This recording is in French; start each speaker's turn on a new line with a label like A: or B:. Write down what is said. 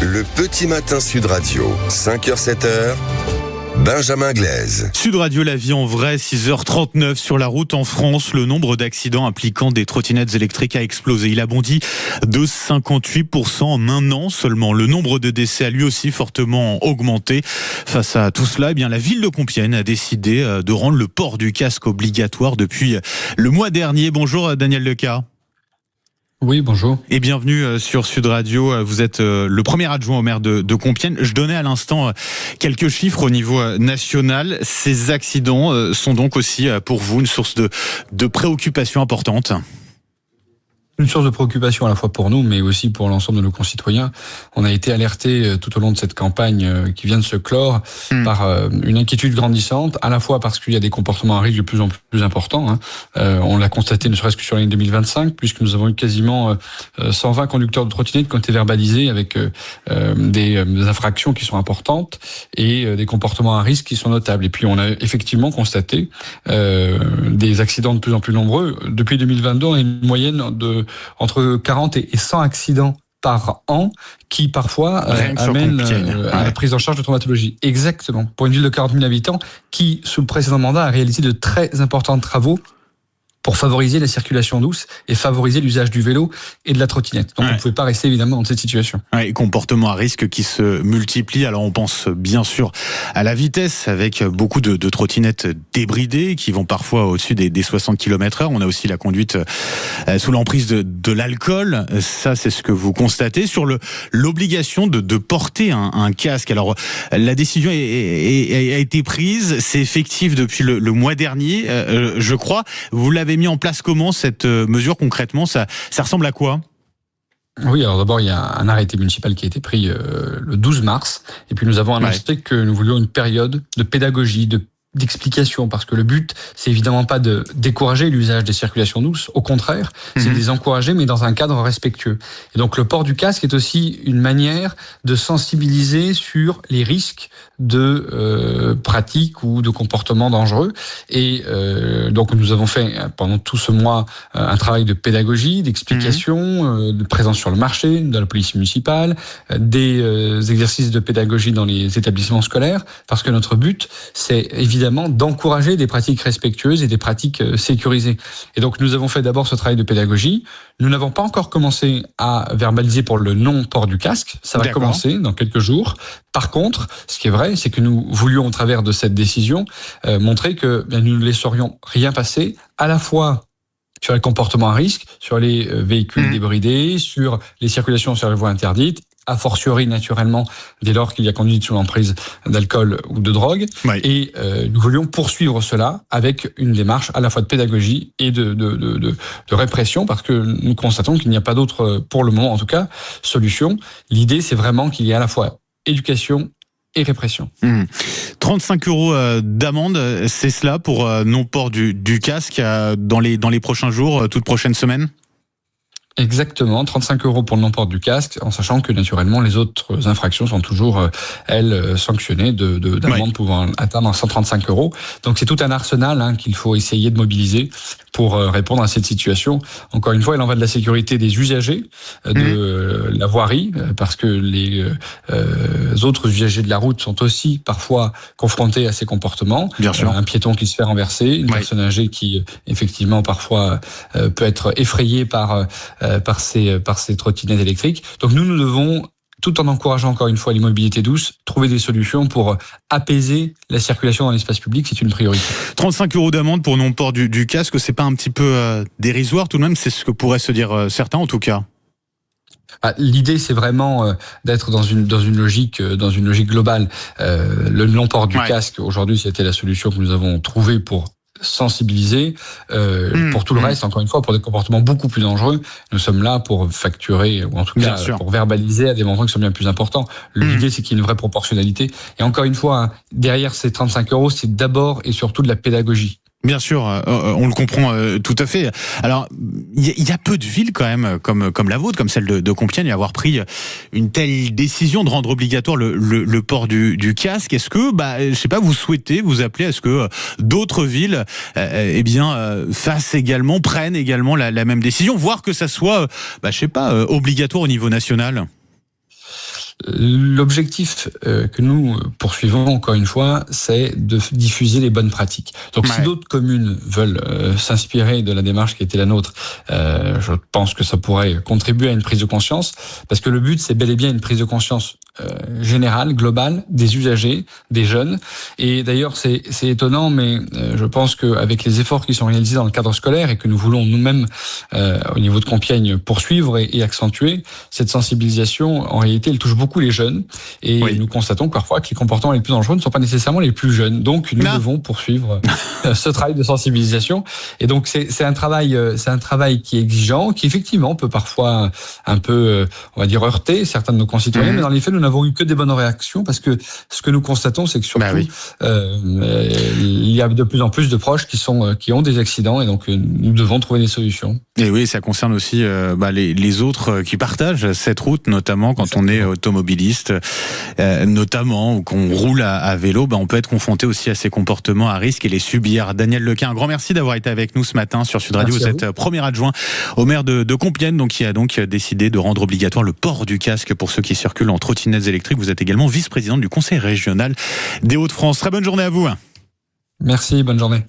A: Le petit matin Sud Radio, 5h-7h, Benjamin Glaise.
B: Sud Radio, la vie en vrai, 6h39 sur la route en France. Le nombre d'accidents impliquant des trottinettes électriques a explosé. Il a bondi de 58% en un an seulement. Le nombre de décès a lui aussi fortement augmenté. Face à tout cela, la ville de Compiègne a décidé de rendre le port du casque obligatoire depuis le mois dernier. Bonjour Daniel Leca.
C: Oui, bonjour.
B: Et bienvenue sur Sud Radio. Vous êtes le premier adjoint au maire de Compiègne. Je donnais à l'instant quelques chiffres au niveau national. Ces accidents sont donc aussi pour vous une source de préoccupation importante.
C: Une source de préoccupation à la fois pour nous, mais aussi pour l'ensemble de nos concitoyens. On a été alertés tout au long de cette campagne qui vient de se clore par une inquiétude grandissante, à la fois parce qu'il y a des comportements à risque de plus en plus importants. On l'a constaté ne serait-ce que sur l'année 2025, puisque nous avons eu quasiment 120 conducteurs de trottinettes qui ont été verbalisés avec des infractions qui sont importantes et des comportements à risque qui sont notables. Et puis on a effectivement constaté des accidents de plus en plus nombreux. Depuis 2022, on a une moyenne de entre 40 et 100 accidents par an qui parfois amènent à la prise en charge de traumatologie. Exactement. Pour une ville de 40 000 habitants qui, sous le précédent mandat, a réalisé de très importants travaux pour favoriser la circulation douce et favoriser l'usage du vélo et de la trottinette. Donc on ne pouvait pas rester évidemment dans cette situation.
B: Et comportements à risque qui se multiplient. Alors on pense bien sûr à la vitesse avec beaucoup de trottinettes débridées qui vont parfois au-dessus des 60 km/h. On a aussi la conduite sous l'emprise de l'alcool. Ça, c'est ce que vous constatez. Sur l'obligation de porter un casque. Alors la décision a été prise. C'est effectif depuis le mois dernier, je crois. Vous l'avez mis en place comment cette mesure concrètement? Ça ressemble à quoi?
C: Oui, alors d'abord, il y a un arrêté municipal qui a été pris le 12 mars. Et puis nous avons annoncé que nous voulions une période de pédagogie, d'explication, parce que le but, c'est évidemment pas de décourager l'usage des circulations douces, au contraire, c'est de les encourager, mais dans un cadre respectueux. Et donc le port du casque est aussi une manière de sensibiliser sur les risques de pratiques ou de comportements dangereux. Et donc nous avons fait pendant tout ce mois un travail de pédagogie, d'explication, de présence sur le marché, de la police municipale, des exercices de pédagogie dans les établissements scolaires, parce que notre but, c'est évidemment d'encourager des pratiques respectueuses et des pratiques sécurisées. Et donc nous avons fait d'abord ce travail de pédagogie. Nous n'avons pas encore commencé à verbaliser pour le non-port du casque. Ça va commencer dans quelques jours. Par contre, ce qui est vrai, c'est que nous voulions, au travers de cette décision, montrer que nous ne laisserions rien passer, à la fois sur les comportements à risque, sur les véhicules débridés, sur les circulations sur les voies interdites, a fortiori naturellement dès lors qu'il y a conduite sous l'emprise d'alcool ou de drogue. Et nous voulions poursuivre cela avec une démarche à la fois de pédagogie et de répression, parce que nous constatons qu'il n'y a pas d'autre, pour le moment en tout cas, solution. L'idée, c'est vraiment qu'il y ait à la fois éducation et répression.
B: 35 € d'amende, c'est cela pour non-port du casque dans les prochains jours, toutes prochaines semaines?
C: Exactement, 35 € pour le non-port du casque, en sachant que naturellement les autres infractions sont toujours, elles, sanctionnées d'amendes pouvant atteindre 135 €. Donc c'est tout un arsenal qu'il faut essayer de mobiliser pour répondre à cette situation. Encore une fois, il en va de la sécurité des usagers, de la voirie, parce que les autres usagers de la route sont aussi parfois confrontés à ces comportements.
B: Bien sûr.
C: Un piéton qui se fait renverser, une personne âgée qui effectivement parfois peut être effrayée par ces trottinettes électriques. Donc nous devons, tout en encourageant encore une fois les mobilités douces, trouver des solutions pour apaiser la circulation dans l'espace public, c'est une priorité. 35
B: € d'amende pour non-port du casque, c'est pas un petit peu dérisoire tout de même? C'est ce que pourraient se dire certains en tout cas.
C: L'idée, c'est vraiment d'être dans une logique globale. Le non-port du casque, aujourd'hui, c'était la solution que nous avons trouvée pour sensibiliser. Pour tout le reste, encore une fois, pour des comportements beaucoup plus dangereux, nous sommes là pour facturer, ou en tout cas pour verbaliser à des montants qui sont bien plus importants. L'idée, c'est qu'il y ait une vraie proportionnalité. Et encore une fois, derrière ces 35 €, c'est d'abord et surtout de la pédagogie.
B: Bien sûr, on le comprend tout à fait. Alors, il y a peu de villes quand même, comme la vôtre, comme celle de Compiègne, à avoir pris une telle décision de rendre obligatoire le port du casque. Est-ce que, je sais pas, vous souhaitez vous appeler à ce que d'autres villes, fassent également, prennent également la même décision, voire que ça soit, obligatoire au niveau national?
C: L'objectif que nous poursuivons, encore une fois, c'est de diffuser les bonnes pratiques. Donc, si d'autres communes veulent s'inspirer de la démarche qui était la nôtre, je pense que ça pourrait contribuer à une prise de conscience, parce que le but, c'est bel et bien une prise de conscience générale, globale, des usagers, des jeunes. Et d'ailleurs, c'est étonnant, mais je pense qu'avec les efforts qui sont réalisés dans le cadre scolaire et que nous voulons nous-mêmes, au niveau de Compiègne, poursuivre et accentuer, cette sensibilisation, en réalité, elle touche beaucoup les jeunes. Et nous constatons parfois que les comportements les plus dangereux ne sont pas nécessairement les plus jeunes. Donc, nous devons poursuivre ce travail de sensibilisation. Et donc, c'est un travail qui est exigeant, qui effectivement peut parfois un peu, on va dire, heurter certains de nos concitoyens. Mais dans les faits, nous n'avons eu que des bonnes réactions, parce que ce que nous constatons, c'est que surtout, il y a de plus en plus de proches qui ont des accidents, et donc nous devons trouver des solutions.
B: Et oui, ça concerne aussi les autres qui partagent cette route, notamment quand on est automobiliste, notamment ou qu'on roule à vélo, on peut être confronté aussi à ces comportements à risque et les subir. Daniel Lequin, un grand merci d'avoir été avec nous ce matin sur Sud Radio. Vous êtes premier adjoint au maire de Compiègne, donc qui a donc décidé de rendre obligatoire le port du casque pour ceux qui circulent en trottinettes électriques. Vous êtes également vice-présidente du Conseil régional des Hauts-de-France. Très bonne journée à vous.
C: Merci, bonne journée.